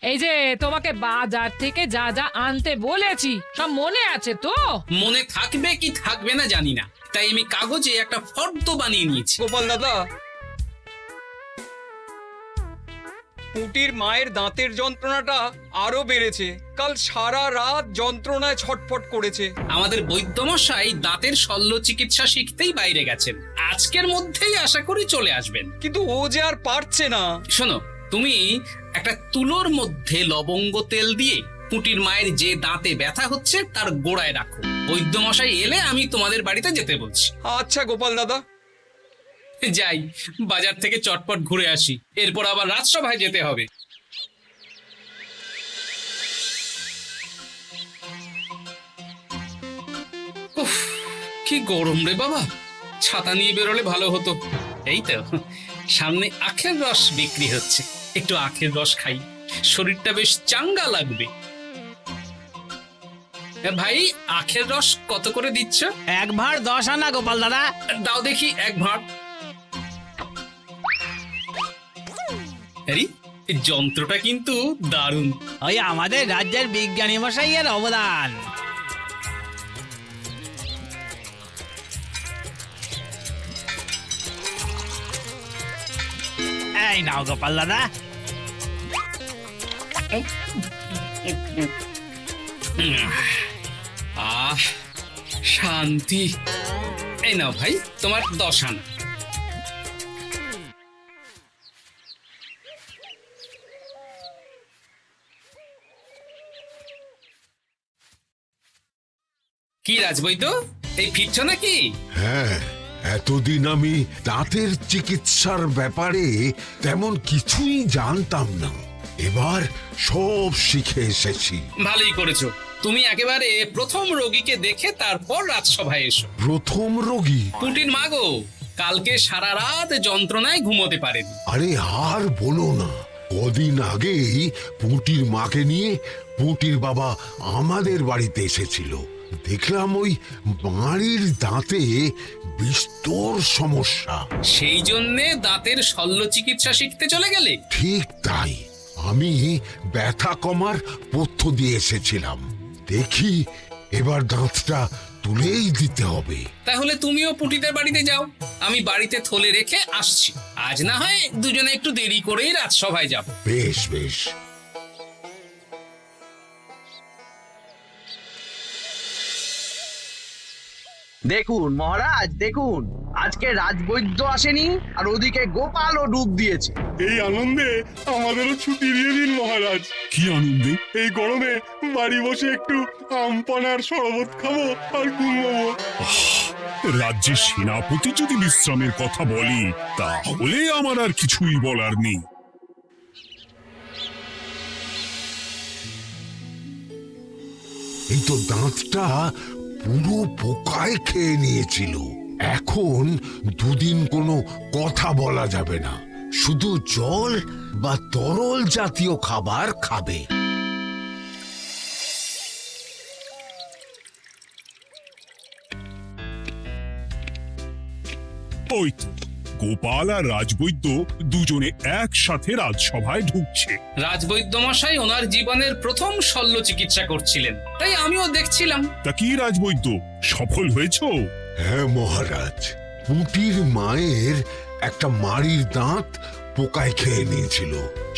এই যে তোমাকে বাজার থেকে যা যা আনতে বলেছি সব মনে আছে তো? মনে থাকবে কি থাকবে না জানি না, তাই আমি কাগজে একটা ফর্দ বানিয়ে নিয়েছি। গোপাল দাদা, পুটির মায়ের দাঁতের যন্ত্রণাটা আরো বেড়েছে। কাল সারা রাত যন্ত্রণায় ছটফট করেছে। আমাদের বৈদ্যমশাই দাঁতের শল্য চিকিৎসা শিখতেই বাইরে গেছেন, আজকের মধ্যেই আশা করি চলে আসবেন। কিন্তু ও যে আর পারছে না। শোনো, তুমি একটা তুলোর মধ্যে লবঙ্গ তেল দিয়ে পুটির মায়ের যে দাঁতে ব্যথা হচ্ছে তার গোড়ায় রাখো। বৈদ্যমশাই এলে আমি তোমাদের বাড়িতে যেতে বলছি। আচ্ছা গোপাল দাদা। যাই, বাজার থেকে চটপট ঘুরে আসি, এরপর আবার রাজসভায় যেতে হবে। উফ, কি গরম রে বাবা, ছাতা নিয়ে বেরোলে ভালো হতো। এই তো সামনে আখের রস বিক্রি হচ্ছে, একটু আখের রস খাই, শরীরটা বেশ চাঙ্গা লাগবে। ভাই, আখের রস কত করে দিচ্ছ? 1 ভাঁড় 10 আনা গোপাল দাদা। দাও দেখি 1 ভাঁড়। আরে, এই যন্ত্রটা কিন্তু দারুণ। ওই আমাদের রাজ্যের বিজ্ঞানী মশাইয়ের অবদান। এই নাও গোপাল দাদা। আহ, শান্তি। এই নাও ভাই, তোমার 10 আনা। কি রাজবৈদ্য, এই ফিরছো নাকি? হ্যাঁ, এতদিন আমি দাঁতের চিকিৎসার ব্যাপারে তেমন কিছুই জানতাম না, এবার সব শিখে এসেছি। ভালোই করেছো, তুমি একেবারে প্রথম রোগীকে দেখে তারপর রাজসভায় এসো। প্রথম রোগী? পুটির মা গো, কালকে সারা রাত যন্ত্রণায় ঘুমোতে পারেনি। আরে আর বলো না, কদিন আগেই পুঁটির মাকে নিয়ে পুঁটির বাবা আমাদের বাড়িতে এসেছিল। দেখলাম ওই বাড়ির দাঁতে বিস্তর সমস্যা। সেই জন্যে দাঁতের শল্য চিকিৎসা শিখতে চলে গেলে? ঠিক তাই, আমি ব্যথা কমার পথ্য দিয়ে এসেছিলাম। দেখি এবার দাঁতটা তুলেই দিতে হবে। তাহলে তুমিও পুটিদের বাড়িতে যাও, আমি বাড়িতে থলে রেখে আসছি। আজ না হয় দুজনে একটু দেরি করেই রাজসভায় যাব। বেশ বেশ। দেখুন মহারাজ, দেখুন আজকে রাজবৈদ্য আসেনি, আর ওদিকে গোপালও ডুব দিয়েছে। এই আনন্দে আমাদেরও ছুটি দিয়ে দিন মহারাজ। কি আনন্দে? এই গরমে বাড়ি বসে একটু আমপানার শরবত খাবো আর ঘুমবো। রাজ্যের সেনাপতি যদি বিশ্রামের কথা বলি, তাহলে আমার আর কিছুই বলার নেই। এই তো দাঁতটা পুরো পোকায় খেয়ে নিয়েছিল। এখন দুদিন কোনো কথা বলা যাবে না, শুধু জল বা তরল জাতীয় খাবার খাবে। ওই তো গোপাল আর রাজবৈদ্য দুজনে একসাথে রাজসভায় ঢুকছে। রাজবৈদ্য মশাই ওনার জীবনের প্রথম শল্য চিকিৎসা করছিলেন, তাই আমিও দেখছিলাম। তা কি রাজবৈদ্য, সফল হয়েছ? হ্যাঁ মহারাজ, পুঁটির মায়ের একটা মাড়ির দাঁত পোকায় খেয়ে নিয়েছিল,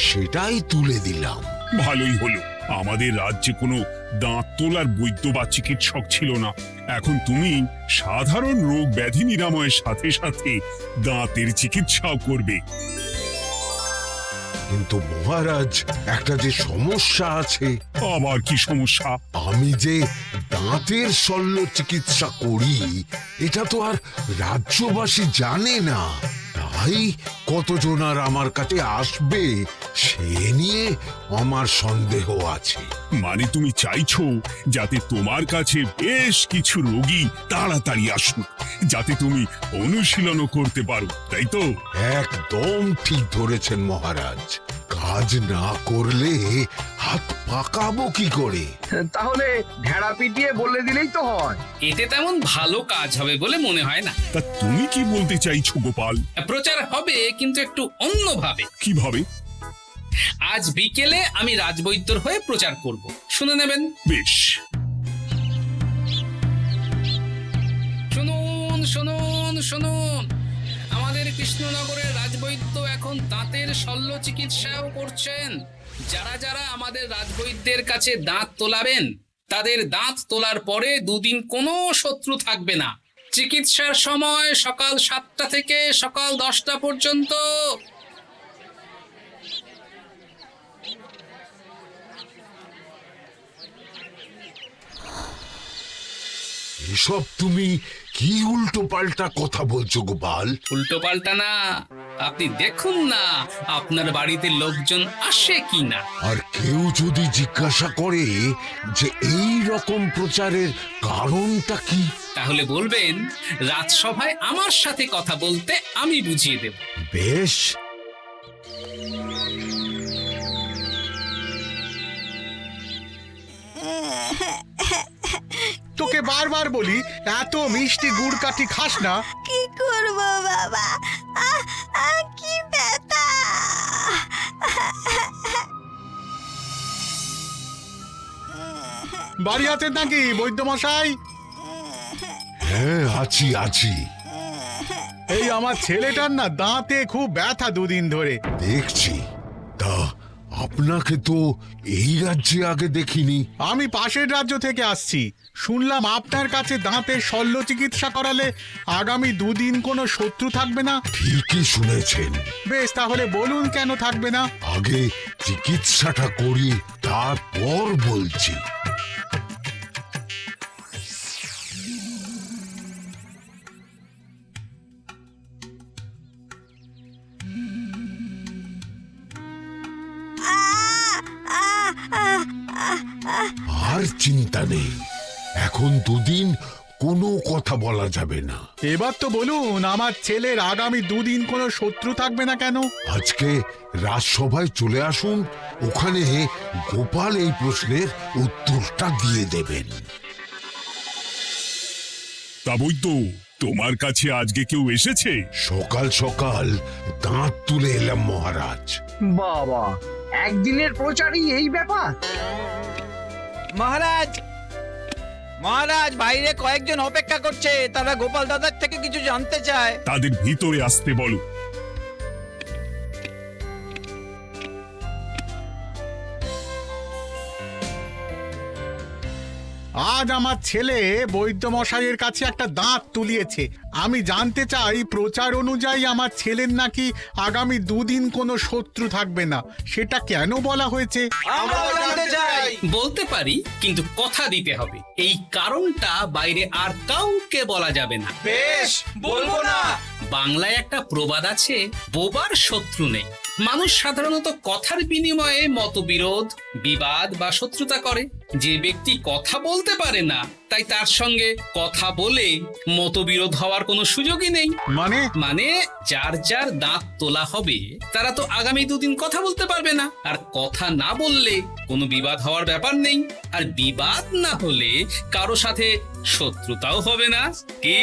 সেটাই তুলে দিলাম। ভালোই হলো, আমাদের রাজ্যে কোনো দাঁত তোলার বৈদ্য বা চিকিৎসক ছিল না। এখন তুমি সাধারণ রোগ ব্যাধি নিরাময়ের সাথে সাথে দাঁতের চিকিৎসাও করবে। কিন্তু মহারাজ, একটা যে সমস্যা আছে। আবার কি সমস্যা? আমি যে দাঁতের শল্য চিকিৎসা করি এটা তো আর রাজ্যবাসী জানে না, তাই কতজন আর আমার কাছে আসবে সে নিয়ে আমার সন্দেহ আছে। মানে তুমি চাইছো যাতে তোমার কাছে বেশ কিছু রোগী তাড়াতাড়ি আসুক, যাতে তুমি অনুশীলনও করতে পারো, তাই তো? একদম ঠিক ধরেছেন মহারাজ, কাজ না করলে হাত পাকাবো কি করে? তাহলে ঢেড়া পিটিয়ে বলে দিলেই তো হয়। এতে তেমন ভালো কাজ হবে বলে মনে হয় না। তা তুমি কি বলতে চাইছো গোপাল? প্রচার হবে, কিন্তু একটু অন্যভাবে। কিভাবে? আজ বিকেলে আমি রাজবৈদ্যর হয়ে প্রচার করব, শুনে নেবেন। বেশ। শুনুন শুনুন শুনুন, আমাদের কৃষ্ণনগরের রাজবৈদ্য এখন দাঁতের শল্য চিকিৎসাও করছেন। যারা যারা আমাদের রাজবৈদ্যের কাছে দাঁত তোলাবেন, তাদের দাঁত তোলার পরে 2 দিন কোনো শত্রু থাকবে না। চিকিৎসার সময় সকাল 7টা থেকে সকাল 10টা পর্যন্ত। এসব তুমি কি উল্টো পাল্টা কথা বলছো গোপাল? উল্টো পাল্টা না, আপনি দেখুন না আপনার বাড়িতে লোকজন আসে কিনা। আর কেউ যদি জিজ্ঞাসা করে যে এই রকম প্রচারের কারণটা কি, তাহলে বলবেন রাজসভায় আমার সাথে কথা বলতে আমি বুঝিয়ে দেব। বেশ। তোকে বারবার বলি এত মিষ্টি গুড় কাঠি খাস না। কি করব বাবা, কি ব্যথা! বাড়ি আছেন নাকি বৈদ্য মশাই? হ্যাঁ, আছি আছি। এই আমার ছেলেটার না দাঁতে খুব ব্যথা 2 দিন ধরে। দেখছি। তা আপনাকে তো এই রাজ্যে আগে দেখিনি। আমি পাশের রাজ্য থেকে আসছি। শুনলাম আপনার কাছে দাঁতের শল্য চিকিৎসা করালে আগামী 2 দিন কোনো শত্রু থাকবে না। ঠিকই শুনেছেন। বেশ, তাহলে বলুন কেন থাকবে না? আগে চিকিৎসাটা করি, তারপর বলছি। আর চিন্তা নেই, এখন 2 দিন কোনো কথা বলা যাবে না। এবার তো বলুন আমার ছেলের আগামী 2 দিন কোনো শত্রু থাকবে না কেন? আজকে রাজসভায় চলে আসুন, ওখানে গোপাল এই প্রশ্নের উত্তরটা দিয়ে দেবেন। তা বৈদ্য, তোমার কাছে আজকে কেউ এসেছে? সকাল সকাল দাঁত তুলে এলাম মহারাজ। বাবা, একদিনের প্রচারই এই ব্যাপার? মহারাজ, মহারাজ, বাইরে কয়েকজন অপেক্ষা করছে, তারা গোপাল দাদার থেকে কিছু জানতে চায়। তাদের ভিতরে আসতে বলো। আজ আমার ছেলে বৈদ্য মশাইয়ের কাছে একটা দাঁত তুলিয়েছে। আমি জানতে চাই প্রচার অনুযায়ী আমার ছেলের নাকি আগামী 2 দিন কোনো শত্রু থাকবে না, সেটা কেন বলা হয়েছে? বলতে পারি, কিন্তু কথা দিতে হবে। এই কারণটা বাইরে আর কাউকে বলা যাবে না। বেশ, বলবো না। বাংলায় একটা প্রবাদ আছে, বোবার শত্রু নেই। মানুষ সাধারণত কথার বিনিময়ে মতবিরোধ, বিবাদ বা শত্রুতা করে। যে ব্যক্তি কথা বলতে পারে না, তাই তার সঙ্গে কথা বলে মতবিরোধ হওয়ার কোনো সুযোগই নেই। মানে যার যার দাঁত তোলা হবে তারা তো আগামী 2 দিন কথা বলতে পারবে না। আর কথা না বললে কোনো বিবাদ হওয়ার ব্যাপার নেই। আর বিবাদ না হলে কারো সাথে শত্রুতাও হবে না। কি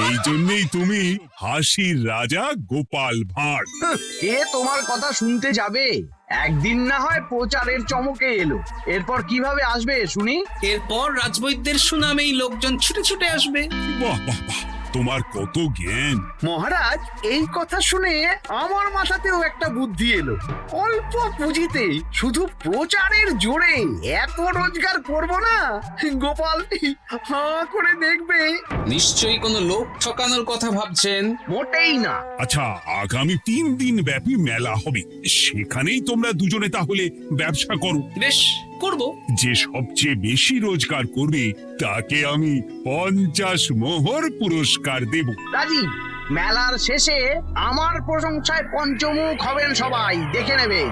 এই জন্যই তুমি হাসির রাজা গোপাল ভাঁড়। কে তোমার কথা শুনতে যাবে? একদিন না হয় প্রচারের চমকে এলো, এরপর কিভাবে আসবে শুনি? এরপর রাজবৈদ্যের সুনামেই লোকজন ছুটে ছুটে আসবে। বাহ বাহ বাহ, তোমার কত জ্ঞান! মহারাজ, এই কথা শুনে আমার মাথাতেও একটা বুদ্ধি এলো। অল্প পুঁজিতে শুধু প্রচারের জোরে এত রোজগার করব না, গোপাল হাঁ করে দেখবে। নিশ্চয়ই কোনো লোক ঠকানোর কথা ভাবছেন। মোটেই না। আচ্ছা, আগামী 3 দিন ব্যাপী মেলা হবে, সেখানেই তোমরা দুজনে তাহলে ব্যবসা করো। বেশ, করব। যে সবচেয়ে বেশি রোজগার করবে তাকে আমি 50 মোহর পুরস্কার দেব। রাজি। মেলার শেষে আমার প্রশংসায় পঞ্চমুখ হবেন সবাই, দেখে নেবেন।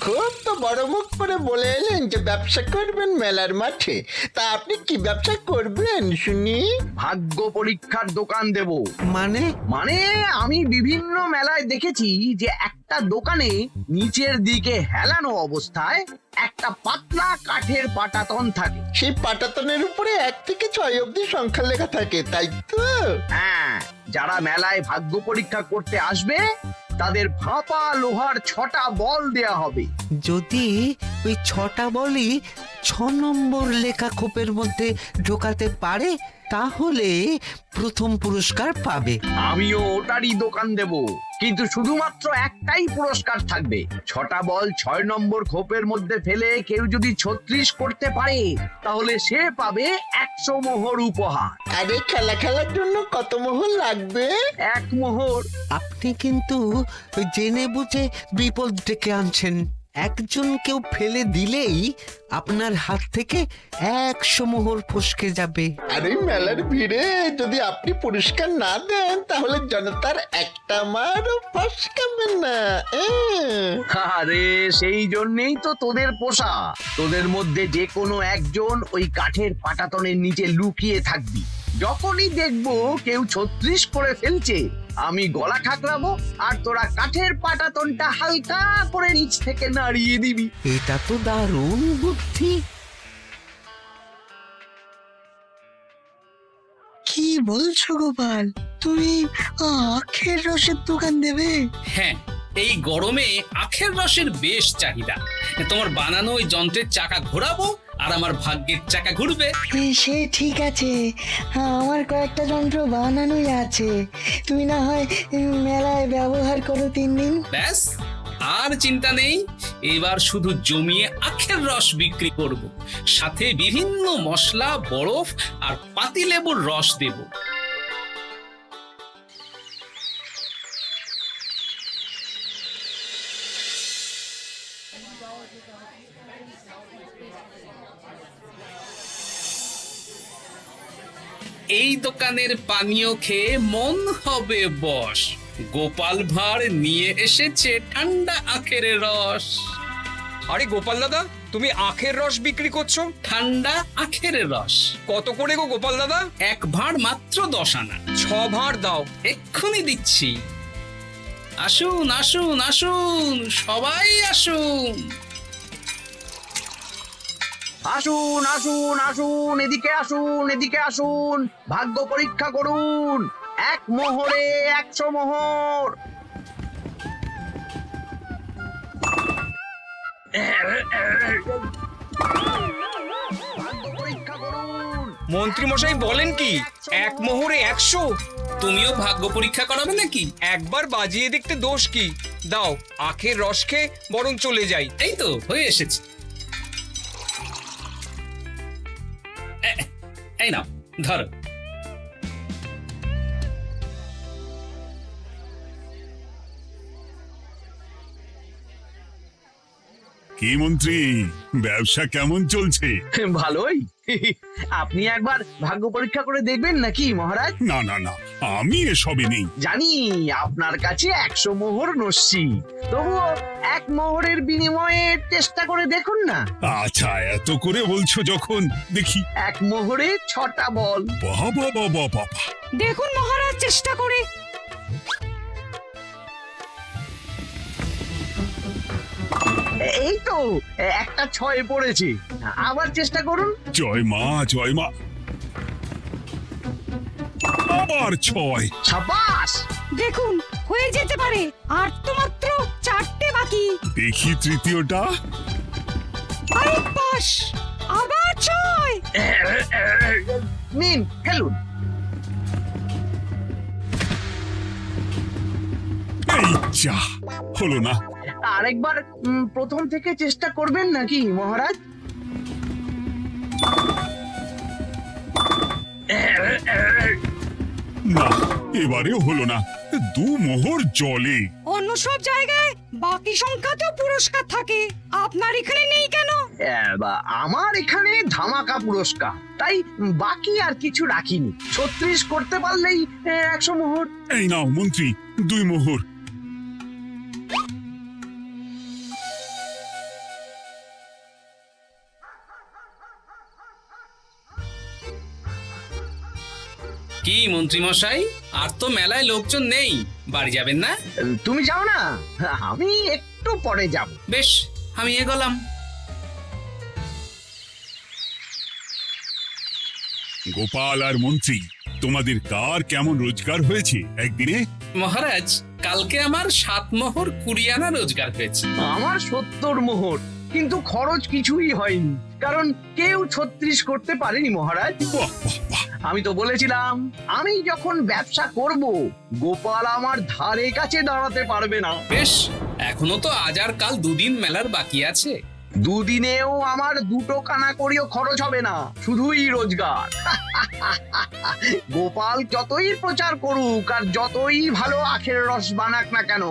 খুব তো বড় মুখ করে বলে এলেন যে ব্যবসা করবেন মেলার মাঠে। তা আপনি কি ব্যবসা করবেন শুনি? ভাগ্য পরীক্ষার দোকান দেব। মানে আমি বিভিন্ন মেলায় দেখেছি যে একটা দোকানে নিচের দিকে হেলানো অবস্থায় একটা পাতলা কাঠের কাঠের পাটাতন থাকে। সেই পাটাতনের উপরে 1 থেকে 6 অব্দি সংখ্যা লেখা থাকে, তাই তো? হ্যাঁ, যারা মেলায় ভাগ্য পরীক্ষা করতে আসবে তাদের ভাপা লোহার 6টা বল দেয়া হবে। যদি ওই 6টা বলই 6 নম্বর লেখা খোপের মধ্যে ঢোকাতে পারে তাহলে প্রথম পুরস্কার পাবে। আমিও ওটারই দোকান দেব, কিন্তু শুধুমাত্র একটাই পুরস্কার থাকবে। 6টা বল 6 নম্বর খোপের মধ্যে ফেলে কেউ যদি 36 করতে পারে তাহলে সে পাবে 100 মোহর উপহার। আরে খেলার জন্য কত মোহর লাগবে? 1 মোহর। আপনি কিন্তু জেনে বুঝে বিপদ ডেকে আনছেন। একজন কেউ ফেলে দিলেই আপনার হাত থেকে 100 মোহর ফসকে যাবে। আরে মেলার ভিড়ে যদি আপনি পুরস্কার না দেন তাহলে জনতার একটা মারও ফসকাবে না। আরে সেই জন্যই তো তোদের পোষা। তোদের মধ্যে যে কোনো একজন ওই কাঠের পাটাতনের নিচে লুকিয়ে থাকবি। যখনই দেখবো কেউ 36 করে ফেলছে আমি গলা খাকলাবো আর তোরা কাঠের পাটাতনটা হালকা করে নিচ থেকে নাড়িয়ে দিবি। এটা তো দারুণ বুদ্ধি। কি বলছো গোপাল, তুমি আখের রসের দোকান দেবে? হ্যাঁ, এই গরমে আখের রসের বেশ চাহিদা। তোমার বানানো ওই যন্ত্রের চাকা ঘোরাবো আর আমার ভাগ্যের চাকা ঘুরবে। সে ঠিক আছে, আমার কয়েকটা যন্ত্র বানানোই আছে। তুমি না হয় মেলায় ব্যবহার করো 3 দিন। ব্যাস, আর চিন্তা নেই। এবার শুধু জমিয়ে আখের রস বিক্রি করব, সাথে বিভিন্ন মশলা, বরফ আর পাতিলেবুর রস দেব। এই দোকানের পানীয় খেয়ে মন হবে বশ। গোপাল ভাঁড় নিয়ে এসেছে ঠান্ডা আখের রস। আরে গোপাল দাদা, তুমি আখের রস বিক্রি করছো? ঠান্ডা আখের রস কত করে গো গোপাল দাদা? 1 ভাঁড় মাত্র 10 আনা। 6 ভাঁড় দাও। এক্ষুনি দিচ্ছি। আসুন আসুন আসুন, সবাই আসুন। আসুন আসুন আসুন, এদিকে আসুন, এদিকে আসুন, ভাগ্য পরীক্ষা করুন। 1 মোহরে 100 মোহর। ভাগ্য পরীক্ষা করুন। মন্ত্রী মশাই বলেন কি 1 মোহরে 100? তুমিও ভাগ্য পরীক্ষা করাবে নাকি? একবার বাজিয়ে দেখতে দোষ কি? দাও, আখের রস খেয়ে বরং চলে যাই। এই তো হয়ে এসেছে। এই নাও, ধরো। কি মন্ত্রী, ব্যবসা কেমন চলছে? ভালোই। আপনি একবার ভাগ্য পরীক্ষা করে দেখবেন নাকি মহারাজ? না না না, আমি এসবে নেই। জানি আপনার কাছে 100 মোহর নস্যি, তবুও 1 মোহরের বিনিময়ে চেষ্টা করে দেখুন না। আচ্ছা, এত করে বলছো যখন, দেখি। 1 মোহরে 6টা বল। বাবা বাবা বাবা, দেখুন মহারাজ চেষ্টা করে। এই তো একটা 6 পড়েছে, আবার চেষ্টা করুন। জয় মা জয় মা। আবার 6। সাবাস। দেখুন হয়ে যেতে পারে, আর তো মাত্র 4টে বাকি। দেখি তৃতীয়টা। আরে পাস, আবার 6। নিন খেলুন। এই যা, হলো না। আরেকবার প্রথম থেকে চেষ্টা করবেন নাকি মহারাজ? না, এবারেও হলো না। 2 মোহর জলে। অন্য সব জায়গায় বাকি সংখ্যাতেও পুরস্কার থাকে, আপনার এখানে নেই কেন? আমার এখানে ধামাকা পুরস্কার, তাই বাকি আর কিছু রাখিনি। 36 করতে পারলেই 100 মোহর। এই নাও মন্ত্রী, 2 মোহর। কি মন্ত্রী মশাই, আর তো মেলায় লোকজন নেই, বাড়ি যাবেন না? তুমি যাও না, আমি একটু পরে যাব। বেশ, আমি এগোলাম। গোপাল আর মন্ত্রী, তোমাদের কার কেমন রোজগার হয়েছে একদিনে? মহারাজ, কালকে আমার 7 মোহর 20 আনা রোজগার হয়েছে। আমার 70 মোহর, কিন্তু খরচ কিছুই হয়নি, কারণ কেউ 36 করতে পারেনি মহারাজ। বাহ বাহ বাহ! আমি তো বলেছিলাম আমি যখন ব্যবসা করব গোপাল আমার ধারে কাছে দাঁড়াতে পারবে না। বেশ, এখনো তো আজ আর কাল 2 দিন মেলার বাকি আছে। দুদিনেও আমার 2 কানা করিও খরচ হবে না, শুধুই রোজগার। গোপাল যতই প্রচার করুক আর যতই ভালো আখের রস বানাক না কেন,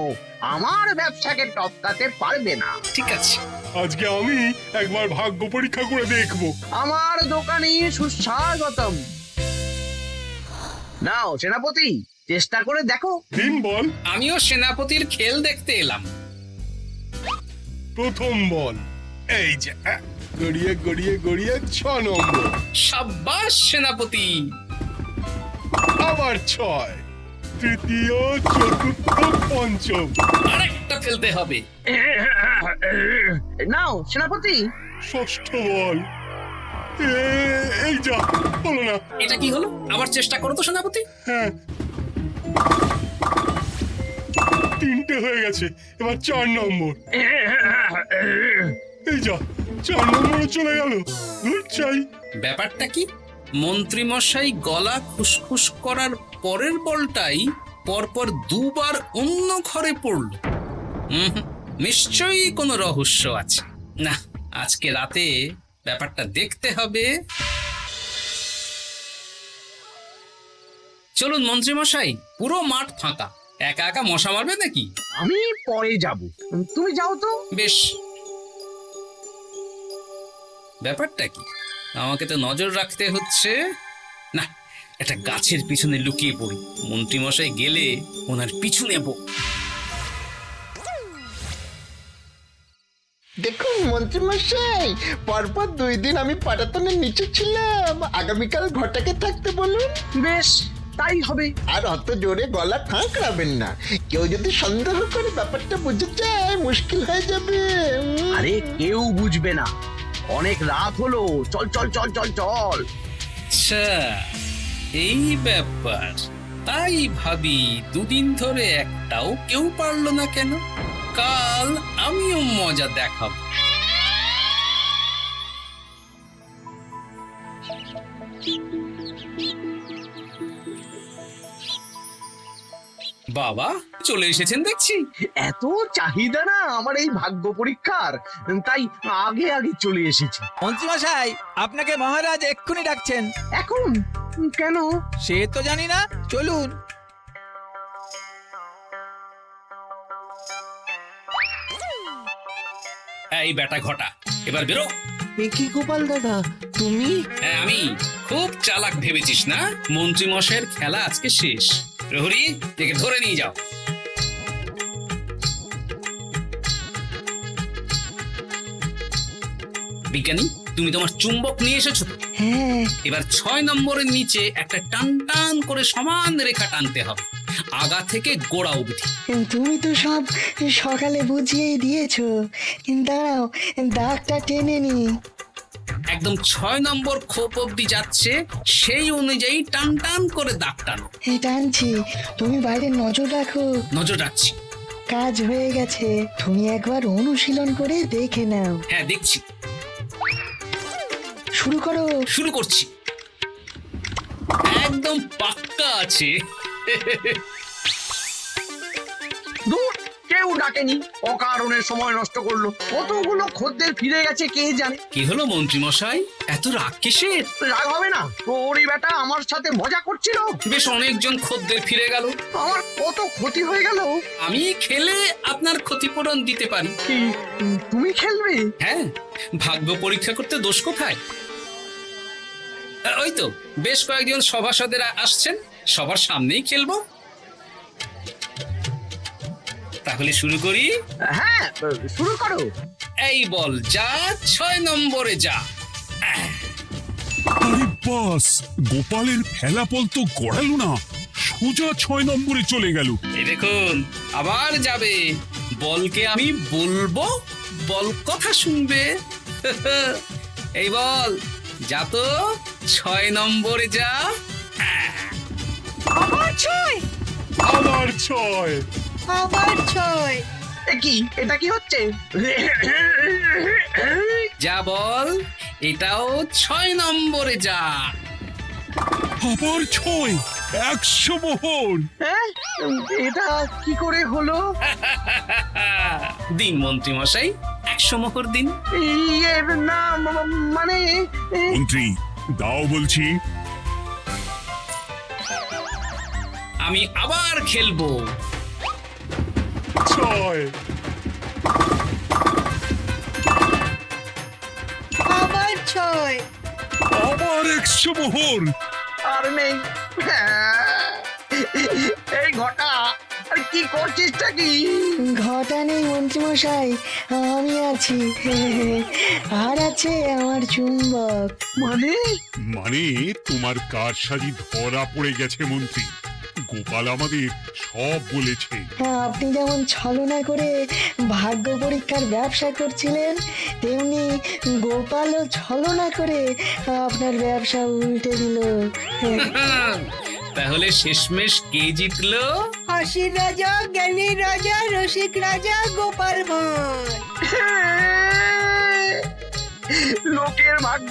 আমার ব্যবসাকে টপকাতে পারবে না। ঠিক আছে, আজকে আমি একবার ভাগ্য পরীক্ষা করে দেখব। আমার দোকানে সুস্বাগতম। নাও সেনাপতি, চেষ্টা করে দেখো। দিন বল। আমিও সেনাপতির খেল দেখতে এলাম। প্রথম বল, এই যে গড়িয়ে গড়িয়ে গড়িয়ে 6 নম্বর, সাব্বাস সেনাপতি। আবার 6, তৃতীয়, চতুর্থ, পঞ্চম। আরেকটা ফেলতে হবে। নাও সেনাপতি, ষষ্ঠ বল, এই যা, হলো না। এটা কি হলো? আবার চেষ্টা করো তো সেনাপতি। হ্যাঁ, 3টে হয়ে গেছে, এবার 4 নম্বর। এই যা, 4 নম্বরে চলে গেল। ধুর চাই। ব্যাপারটা কি? মন্ত্রী মশাই গলা খুসখুস করার পরের বলটাই পরপর 2 বার অন্য ঘরে পড়ল। নিশ্চয়ই কোনো রহস্য আছে। না, আজকে রাতে ব্যাপারটা দেখতে হবে। চলুন মন্ত্রী মশাই, পুরো মাঠ ফাঁকা, একা একা মশা মারবে নাকি? আমি পরে যাব, তুমি যাও তো। বেশ। ব্যাপারটা কি? আমাকে তো নজর রাখতে হচ্ছে। না, একটা গাছের পিছনে লুকিয়ে পড়ি, মন্ত্রী মশাই গেলে ওনার পিছু নেব। দেখুন মন্ত্রীমশাই, পরপর 2 দিন আমি পাটাতনের নিচে ছিলাম। আগামীকাল ঘরটাকে থাকতে বলুন। বেশ, তাই হবে। আর অত জোরে গলা খাঁকড়াবেন না, কেউ যদি সন্দেহ করে ব্যাপারটা বুঝে যায় মুশকিল হয়ে যাবে। আরে কেউ বুঝবে না, অনেক রাত হলো, চল চল চল চল চল। আচ্ছা, এই ব্যাপার। তাই ভাবি 2 দিন ধরে একটাও কেউ পারলো না কেন? কাল আমিও মজা দেখাবো। বাবা চলে এসেছেন দেখছি। এত চাহিদা না আমার এই ভাগ্য পরীক্ষার, তাই আগে আগে চলে এসেছি। মন্ত্রীমশাই, আপনাকে মহারাজ এক্ষুনি ডাকছেন। এখন কেন? সে তো জানি না, চলুন। এই বেটা ঘটা, এবার বেরো। এ কি গোপাল দাদা, তুমি? হ্যাঁ আমি। খুব চালাক ভেবেছিস না? মন্ত্রী মশাইয়ের খেলা আজকে শেষ। প্রহরী, একে ধরে নিয়ে যাও। বিজ্ঞানী, তুমি তোমার চুম্বক নিয়ে এসেছো তো? হ্যাঁ, এবার 6 নম্বরের নিচে একটা টান টান করে সমান রেখা টানতে হবে, আগা থেকে গোড়া অবধি। তুমি তো সব সকালে বুঝিয়েই দিয়েছো। দাঁড়াও, দাগটা টেনে নি। একদম 6 নম্বর খোপ অবধি যাচ্ছে, সেই অনুযায়ী টান টান করে দাগ টানো। টানছি, তুমি বাইরে নজর রাখো। নজর রাখছি। কাজ হয়ে গেছে, তুমি একবার অনুশীলন করে দেখে নাও। হ্যাঁ দেখছি। শুরু করো। শুরু করছি। একদম পাক্কা আছে। দূর, কেউ ডাকেনি, অকারণে সময় নষ্ট করলো। কতগুলো খদ্দের ফিরে গেছে কে জানে। কি হলো মন্ত্রী মশাই, এত রাগ কিসের? রাগ হবে না, ওরই বেটা আমার সাথে মজা করছিল। বেশ অনেকজন খদ্দের ফিরে গেল, আমার কত ক্ষতি হয়ে গেল। আমি খেলে আপনার ক্ষতিপূরণ দিতে পারি। কি, তুমি খেলবে? হ্যাঁ, ভাগ্য পরীক্ষা করতে দোষ কোথায়? ওই তো বেশ কয়েকজন সভাসদের আসছেন, সবার সামনেই খেলবো। তাহলে শুরু করি। হ্যাঁ, শুরু করো। এই বল যা, 6 নম্বরে যা। আরে বাস, গোপালের ফেলাপল তো গড়ালো না, সোজা 6 নম্বরে চলে গেল। এই দেখুন, আবার যাবে। বলকে আমি বলবো, বল কথা শুনবে। এই বল যা তো, 6 নম্বরে যা। আবার ছয়। কি এটা কি হচ্ছে? যা বল, এটাও 6 নম্বরে যা। আবার 6, 100 মোহর। হ্যাঁ, এটা কি করে হলো? দিন মন্ত্রী মশাই, 100 মোহর দিন। ইয়ে না, মানে মন্ত্রী দাও বলছি। আমি আবার খেলবো। 6, আবার 100 মোহর। আর নেই। এই ঘটা, আরে কি করছিসটা কি? ঘটা নেই মন্ত্রীমশাই, আমি আছি। আর আছে আমার চুম্বক। মানে তোমার কারসাজি ধরা পড়ে গেছে মন্ত্রী। গোপাল আমাদের সব বলেছে। হ্যাঁ, আপনি যেমন ছলনা করে ভাগ্য পরীক্ষার ব্যবসা করছিলেন, তেমনি গোপালও ছলনা করে আপনার ব্যবসা উল্টে দিল। তাহলে শেষমেশ কে জিতলো? হাসির রাজা, জ্ঞানীর রাজা, রসিক রাজা গোপাল ভাঁড়। লোকের ভাগ্য